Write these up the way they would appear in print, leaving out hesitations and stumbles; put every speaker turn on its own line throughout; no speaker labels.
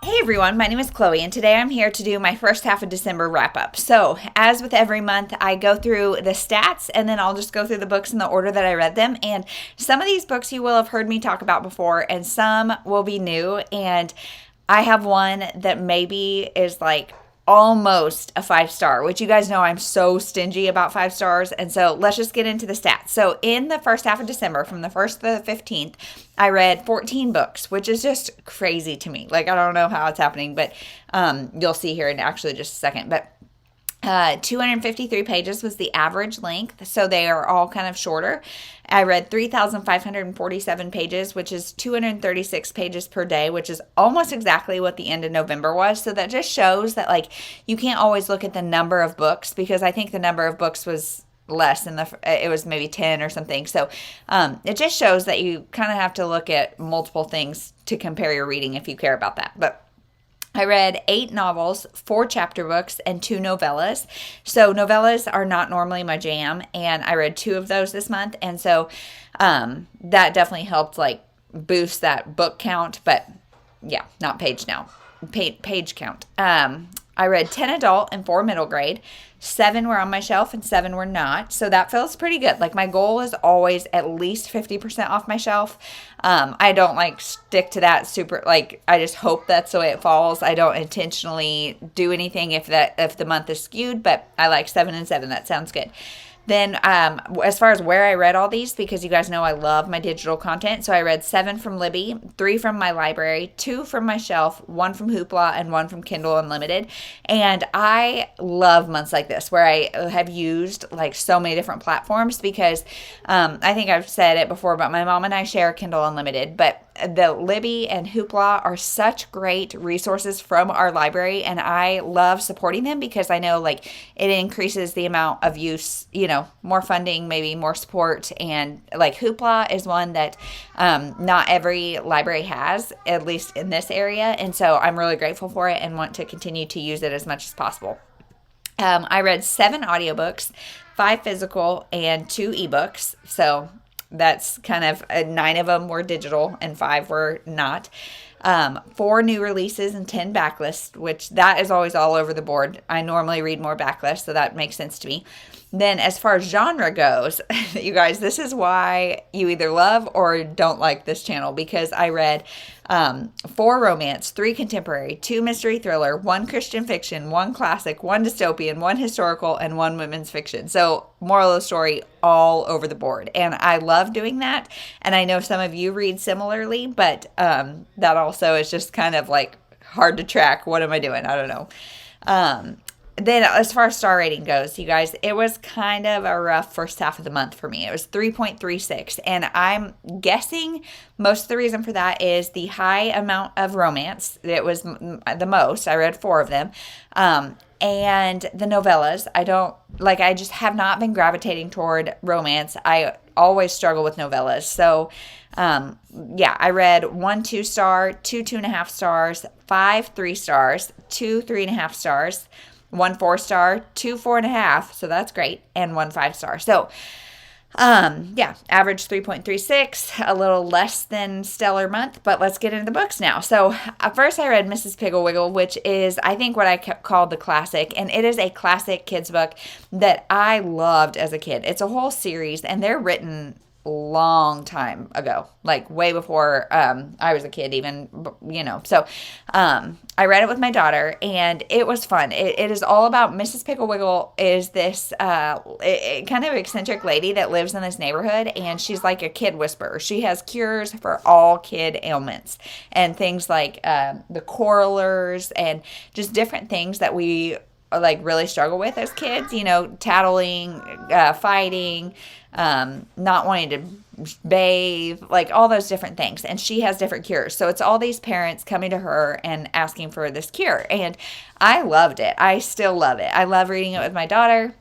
Hey everyone, my name is Chloe, and today I'm here to do my first half of December wrap up. So, as with every month, I go through the stats and then I'll just go through the books in the order that I read them. And some of these books you will have heard me talk about before, and some will be new. And I have one that maybe is like almost a 5-star, which you guys know I'm so stingy about 5 stars. And so let's just get into the stats. So in the first half of December, from the 1st to the 15th, I read 14 books, which is just crazy to me. Like, I don't know how it's happening, but you'll see here in actually just a second. But 253 pages was the average length, so they are all kind of shorter. I read 3,547 pages, which is 236 pages per day, which is almost exactly what the end of November was. So that just shows that, like, you can't always look at the number of books, because I think the number of books was less it was maybe 10 or something. So it just shows that you kind of have to look at multiple things to compare your reading if you care about that. But I read 8 novels, 4 chapter books, and 2 novellas. So novellas are not normally my jam, and I read 2 of those this month. And so that definitely helped, like, boost that book count. But yeah, not page count. I read 10 adult and 4 middle grade. 7 were on my shelf and 7 were not. So that feels pretty good. Like, my goal is always at least 50% off my shelf. I don't like stick to that super, like, I just hope that's the way it falls. I don't intentionally do anything if the month is skewed, but I like 7 and 7. That sounds good. Then as far as where I read all these, because you guys know I love my digital content, so I read 7 from Libby, 3 from my library, 2 from my shelf, 1 from Hoopla, and 1 from Kindle Unlimited. And I love months like this where I have used, like, so many different platforms, because I think I've said it before, but my mom and I share Kindle Unlimited, but the Libby and Hoopla are such great resources from our library, and I love supporting them because I know, like, it increases the amount of use, more funding, maybe more support. And, like, Hoopla is one that not every library has, at least in this area, and so I'm really grateful for it and want to continue to use it as much as possible. I read 7 audiobooks, 5 physical, and 2 ebooks, so that's kind of 9 of them were digital and 5 were not. 4 new releases and 10 backlists, which that is always all over the board. I normally read more backlists, so that makes sense to me. Then as far as genre goes, you guys, this is why you either love or don't like this channel, because I read 4 romance, 3 contemporary, 2 mystery thriller, 1 Christian fiction, 1 classic, 1 dystopian, 1 historical, and 1 women's fiction. So moral of the story, all over the board. And I love doing that. And I know some of you read similarly, but that also is just kind of like hard to track. What am I doing? I don't know. Then as far as star rating goes, you guys, it was kind of a rough first half of the month for me. It was 3.36, and I'm guessing most of the reason for that is the high amount of romance. It was the most. I read 4 of them. And the novellas, I just have not been gravitating toward romance. I always struggle with novellas. So, I read 1 2-star, 2 2.5 stars, 5 3 stars, 2 3.5 stars, 1 4-star, 2 4.5, so that's great, and 1 5-star. So, average 3.36, a little less than stellar month, but let's get into the books now. So, first I read Mrs. Piggle Wiggle, which is, I think, what I called the classic, and it is a classic kids book that I loved as a kid. It's a whole series, and they're written long time ago, like way before I was a kid even, so I read it with my daughter, and it was fun. It is all about Mrs. Pickle Wiggle is this kind of eccentric lady that lives in this neighborhood, and she's like a kid whisperer. She has cures for all kid ailments and things like the quarrelers and just different things that we like really struggle with as kids, tattling, fighting, not wanting to bathe, like all those different things. And she has different cures. So it's all these parents coming to her and asking for this cure. And I loved it. I still love it. I love reading it with my daughter.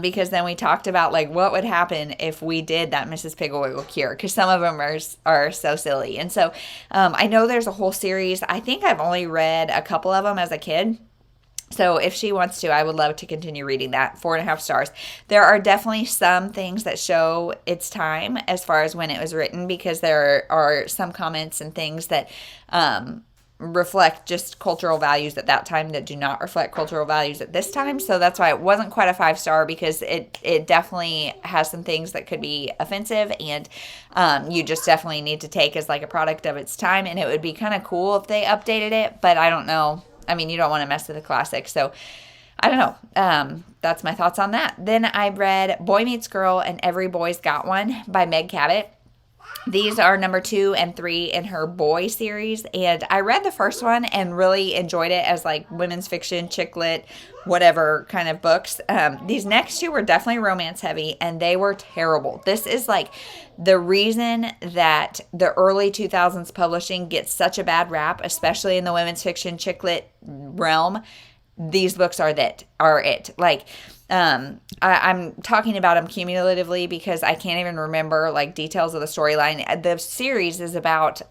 Because then we talked about like what would happen if we did that Mrs. Piggle Wiggle cure, because some of them are so silly. And so I know there's a whole series. I think I've only read a couple of them as a kid. So if she wants to, I would love to continue reading that. 4.5 stars. There are definitely some things that show its time as far as when it was written, because there are some comments and things that reflect just cultural values at that time that do not reflect cultural values at this time. So that's why it wasn't quite a 5-star, because it definitely has some things that could be offensive, and you just definitely need to take as like a product of its time. And it would be kind of cool if they updated it, but I don't know. I mean, you don't want to mess with the classic. So I don't know. That's my thoughts on that. Then I read Boy Meets Girl and Every Boy's Got One by Meg Cabot. These are number 2 and 3 in her boy series, and I read the first one and really enjoyed it as like women's fiction, chick lit, whatever kind of books. These next 2 were definitely romance heavy, and they were terrible. This is like the reason that the early 2000s publishing gets such a bad rap, especially in the women's fiction, chick lit realm. These books are it. Like, I'm talking about them cumulatively because I can't even remember like details of the storyline. The series is about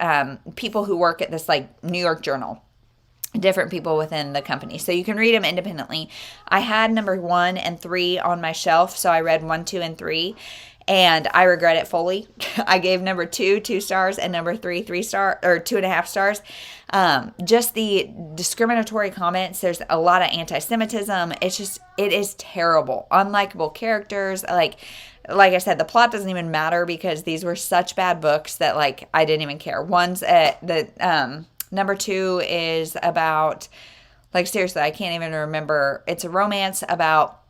people who work at this like New York Journal, different people within the company. So you can read them independently. I had number 1 and 3 on my shelf, so I read 1, 2, and 3. And I regret it fully. I gave number 2 2 stars, and number 3 3 star or 2.5 stars. Just the discriminatory comments. There's a lot of anti-Semitism. It is terrible. Unlikable characters. Like I said, the plot doesn't even matter because these were such bad books that like I didn't even care. Number 2 is about, like, seriously, I can't even remember. It's a romance about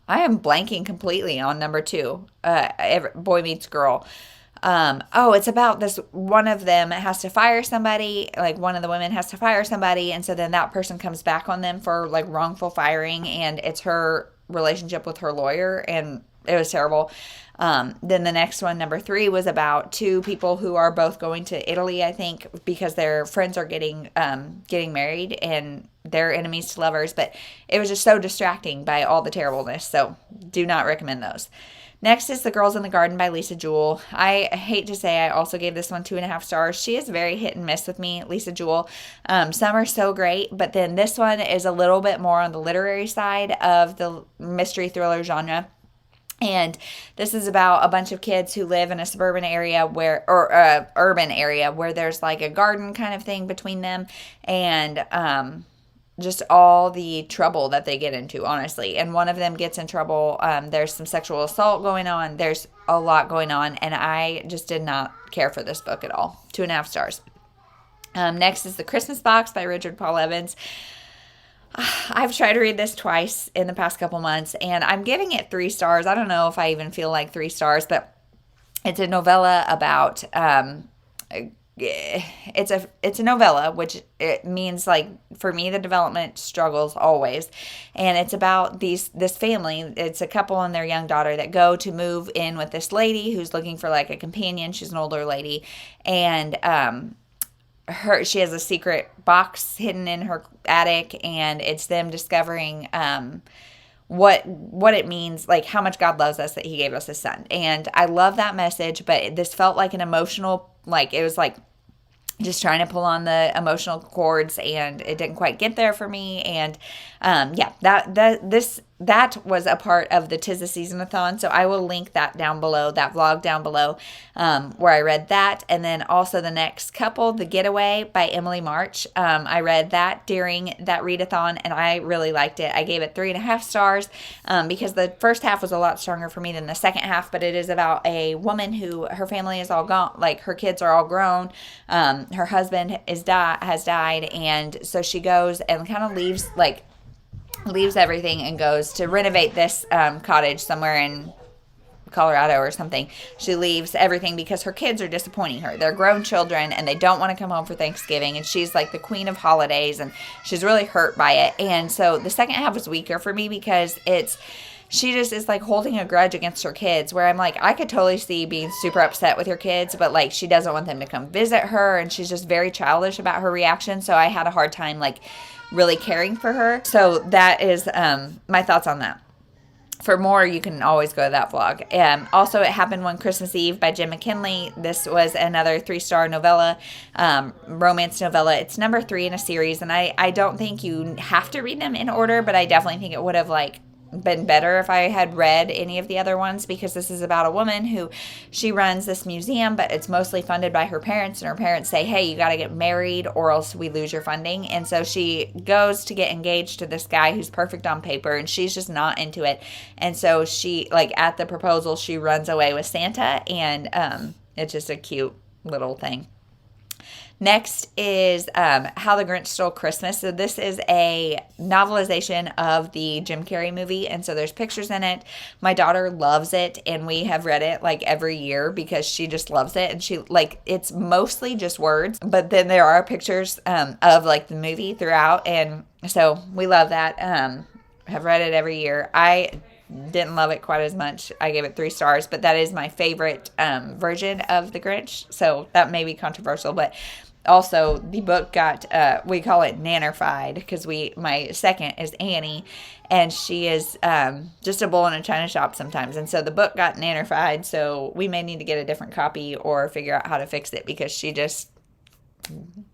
I am blanking completely on number 2, Boy Meets Girl. It's about this, one of them has to fire somebody, like one of the women has to fire somebody, and so then that person comes back on them for like wrongful firing, and it's her relationship with her lawyer, and it was terrible. Then the next one, number 3, was about 2 people who are both going to Italy, I think, because their friends are getting married, and they're enemies to lovers, but it was just so distracting by all the terribleness, so do not recommend those. Next is The Girls in the Garden by Lisa Jewell. I hate to say I also gave this one 2.5 stars. She is very hit and miss with me, Lisa Jewell. Some are so great, but then this one is a little bit more on the literary side of the mystery thriller genre. And this is about a bunch of kids who live in a suburban area urban area where there's like a garden kind of thing between them, and just all the trouble that they get into, honestly. And one of them gets in trouble. There's some sexual assault going on. There's a lot going on, and I just did not care for this book at all. 2.5 stars. Next is The Christmas Box by Richard Paul Evans. I've tried to read this twice in the past couple months, and I'm giving it 3 stars. I don't know if I even feel like 3 stars, but it's a novella about it's a novella, which it means, like, for me, the development struggles always, and it's about this family. It's a couple and their young daughter that go to move in with this lady who's looking for like a companion. She's an older lady, and she has a secret box hidden in her attic, and it's them discovering what it means, like how much God loves us that he gave us his son. And I love that message, but this felt like an emotional, like it was like just trying to pull on the emotional cords, and it didn't quite get there for me. And that was a part of the 'Tis the Seasonathon, so I will link that down below, that vlog down below, where I read that. And then also the next couple, The Getaway by Emily March. I read that during that readathon, and I really liked it. I gave it 3.5 stars because the first half was a lot stronger for me than the second half, but it is about a woman who, her family is all gone, like her kids are all grown. Her husband has died, and so she goes and kind of leaves everything and goes to renovate this cottage somewhere in Colorado or something. She leaves everything because her kids are disappointing her. They're grown children, and they don't want to come home for Thanksgiving, and she's like the queen of holidays, and she's really hurt by it. And so the second half was weaker for me because she just is like holding a grudge against her kids, where I'm like, I could totally see being super upset with your kids, but like she doesn't want them to come visit her, and she's just very childish about her reaction. So I had a hard time like really caring for her. So that is my thoughts on that. For more, you can always go to that vlog. Also, It Happened One Christmas Eve by Jenn McKinlay. This was another 3-star novella, romance novella. It's number 3 in a series, and I don't think you have to read them in order, but I definitely think it would have like been better if I had read any of the other ones, because this is about a woman who, she runs this museum, but it's mostly funded by her parents, and her parents say, hey, you got to get married or else we lose your funding. And so she goes to get engaged to this guy who's perfect on paper, and she's just not into it. And so she, like, at the proposal, she runs away with Santa, and it's just a cute little thing. Next is How the Grinch Stole Christmas. So this is a novelization of the Jim Carrey movie, and so there's pictures in it. My daughter loves it, and we have read it like every year because she just loves it, and she, like, it's mostly just words, but then there are pictures of like the movie throughout, and so we love that. Have read it every year. I didn't love it quite as much. I gave it 3 stars, but that is my favorite version of the Grinch, so that may be controversial, but also the book got, we call it nannerfied, because my second is Annie, and she is just a bull in a china shop sometimes, and so the book got nannerfied, so we may need to get a different copy or figure out how to fix it, because she just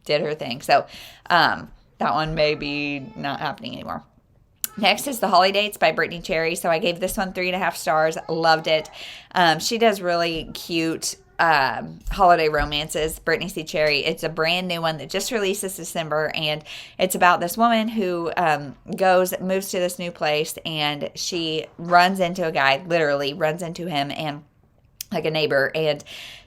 did her thing. So that one may be not happening anymore. Next is The Holidates by Brittainy Cherry. So I gave this one 3.5 stars. Loved it. She does really cute holiday romances. Brittainy C. Cherry. It's a brand new one that just released this December, and it's about this woman who moves to this new place, and she runs into a guy, literally runs into him, and like a neighbor, and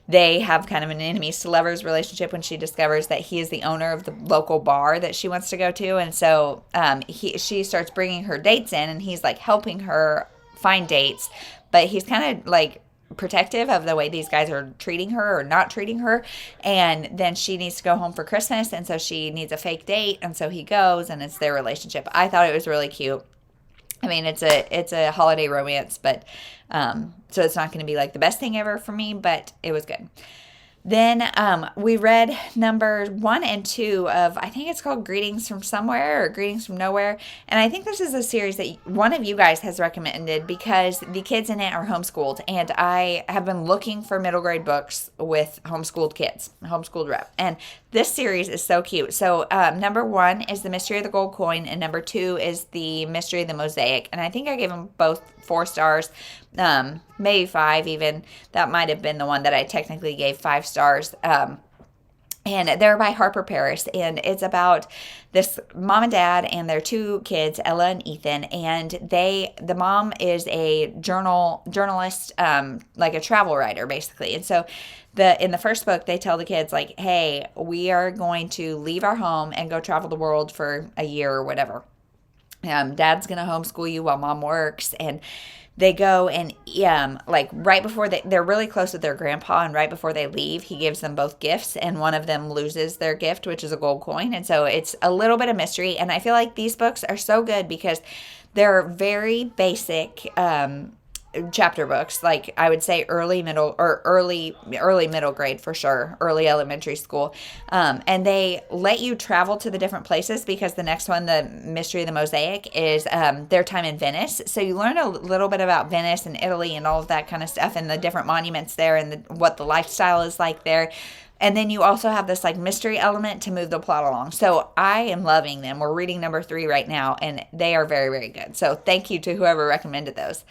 they have kind of an enemies to lovers relationship when she discovers that he is the owner of the local bar that she wants to go to. And so she starts bringing her dates in, and he's like helping her find dates, but he's kind of like protective of the way these guys are treating her or not treating her. And then she needs to go home for Christmas, and so she needs a fake date, and so he goes, and it's their relationship. I thought it was really cute. I mean, it's a holiday romance, but so it's not going to be like the best thing ever for me, but it was good. Then we read number 1 and 2 of, I think it's called Greetings from Somewhere or Greetings from Nowhere. And I think this is a series that one of you guys has recommended because the kids in it are homeschooled. And I have been looking for middle grade books with homeschooled kids, homeschooled rep. And this series is so cute. So number 1 is The Mystery of the Gold Coin, and number 2 is The Mystery of the Mosaic. And I think I gave them both 4 stars, maybe 5 even. That might have been the one that I technically gave 5 stars. And they're by Harper, and it's about this mom and dad and their 2 kids, Ella and Ethan, and the mom is a journalist, like a travel writer, basically. And so in the first book, they tell the kids, like, hey, we are going to leave our home and go travel the world for a year or whatever. Dad's going to homeschool you while mom works, and they go and like right before they're really close with their grandpa, and right before they leave, he gives them both gifts, and one of them loses their gift, which is a gold coin. And so it's a little bit of mystery, and I feel like these books are so good because they're very basic chapter books, like I would say early middle grade for sure, early elementary school, and they let you travel to the different places, because the next one, The Mystery of the Mosaic, is their time in Venice. So you learn a little bit about Venice and Italy and all of that kind of stuff, and the different monuments there, and what the lifestyle is like there. And then you also have this like mystery element to move the plot along. So I am loving them. We're reading number 3 right now, and they are very, very good. So thank you to whoever recommended those.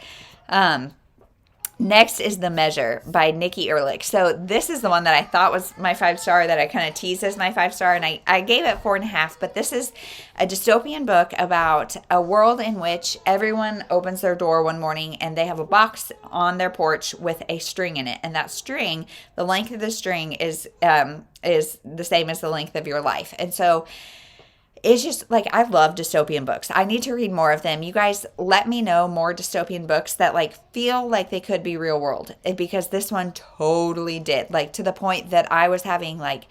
Next is The Measure by Nikki Erlick. So this is the one that I thought was my 5-star, that I kind of teased as my 5-star, and I gave it 4.5. But this is a dystopian book about a world in which everyone opens their door one morning and they have a box on their porch with a string in it, and that string, the length of the string is the same as the length of your life. And so it's just like, I love dystopian books. I need to read more of them. You guys, let me know more dystopian books that like feel like they could be real world, because this one totally did, like to the point that I was having like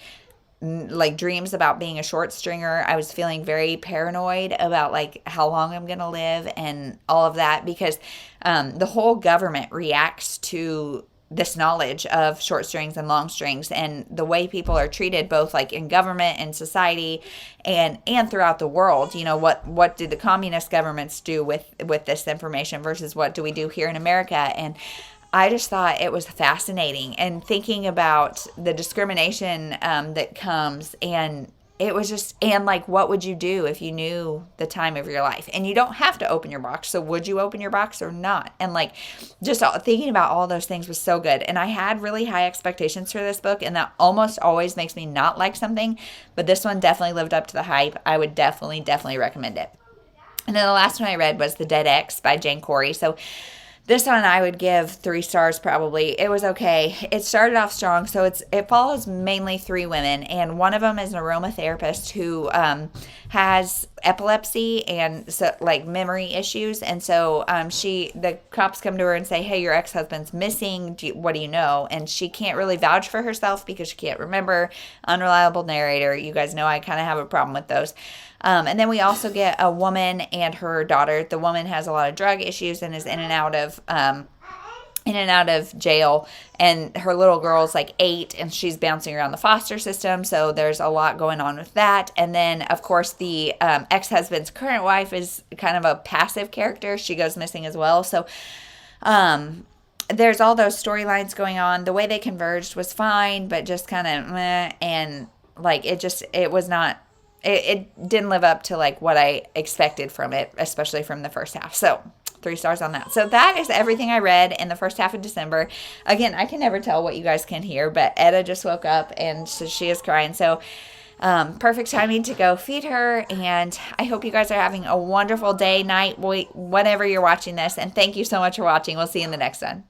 dreams about being a short stringer. I was feeling very paranoid about like how long I'm going to live and all of that, because the whole government reacts to this knowledge of short strings and long strings, and the way people are treated both like in government and society and throughout the world. You know, what do the communist governments do with this information versus what do we do here in America? And I just thought it was fascinating, and thinking about the discrimination that comes, and it was just, and like, what would you do if you knew the time of your life? And you don't have to open your box. So would you open your box or not? And like, just thinking about all those things was so good. And I had really high expectations for this book, and that almost always makes me not like something. But this one definitely lived up to the hype. I would definitely recommend it. And then the last one I read was The Dead Ex by Jane Corry. So this one I would give 3 stars probably. It was okay. It started off strong. So it follows mainly 3 women, and one of them is an aromatherapist who has epilepsy and so like memory issues. And so the cops come to her and say, hey, your ex-husband's missing. What do you know? And she can't really vouch for herself because she can't remember. Unreliable narrator. You guys know I kind of have a problem with those. And then we also get a woman and her daughter. The woman has a lot of drug issues and is in and out of jail, and her little girl's like 8 and she's bouncing around the foster system, so there's a lot going on with that. And then of course the ex-husband's current wife is kind of a passive character. She goes missing as well. So there's all those storylines going on. The way they converged was fine, but just kind of meh, and like it didn't live up to like what I expected from it, especially from the first half. So 3 stars on that. So that is everything I read in the first half of December. Again, I can never tell what you guys can hear, but Etta just woke up and so she is crying. So perfect timing to go feed her. And I hope you guys are having a wonderful day, night, whenever you're watching this. And thank you so much for watching. We'll see you in the next one.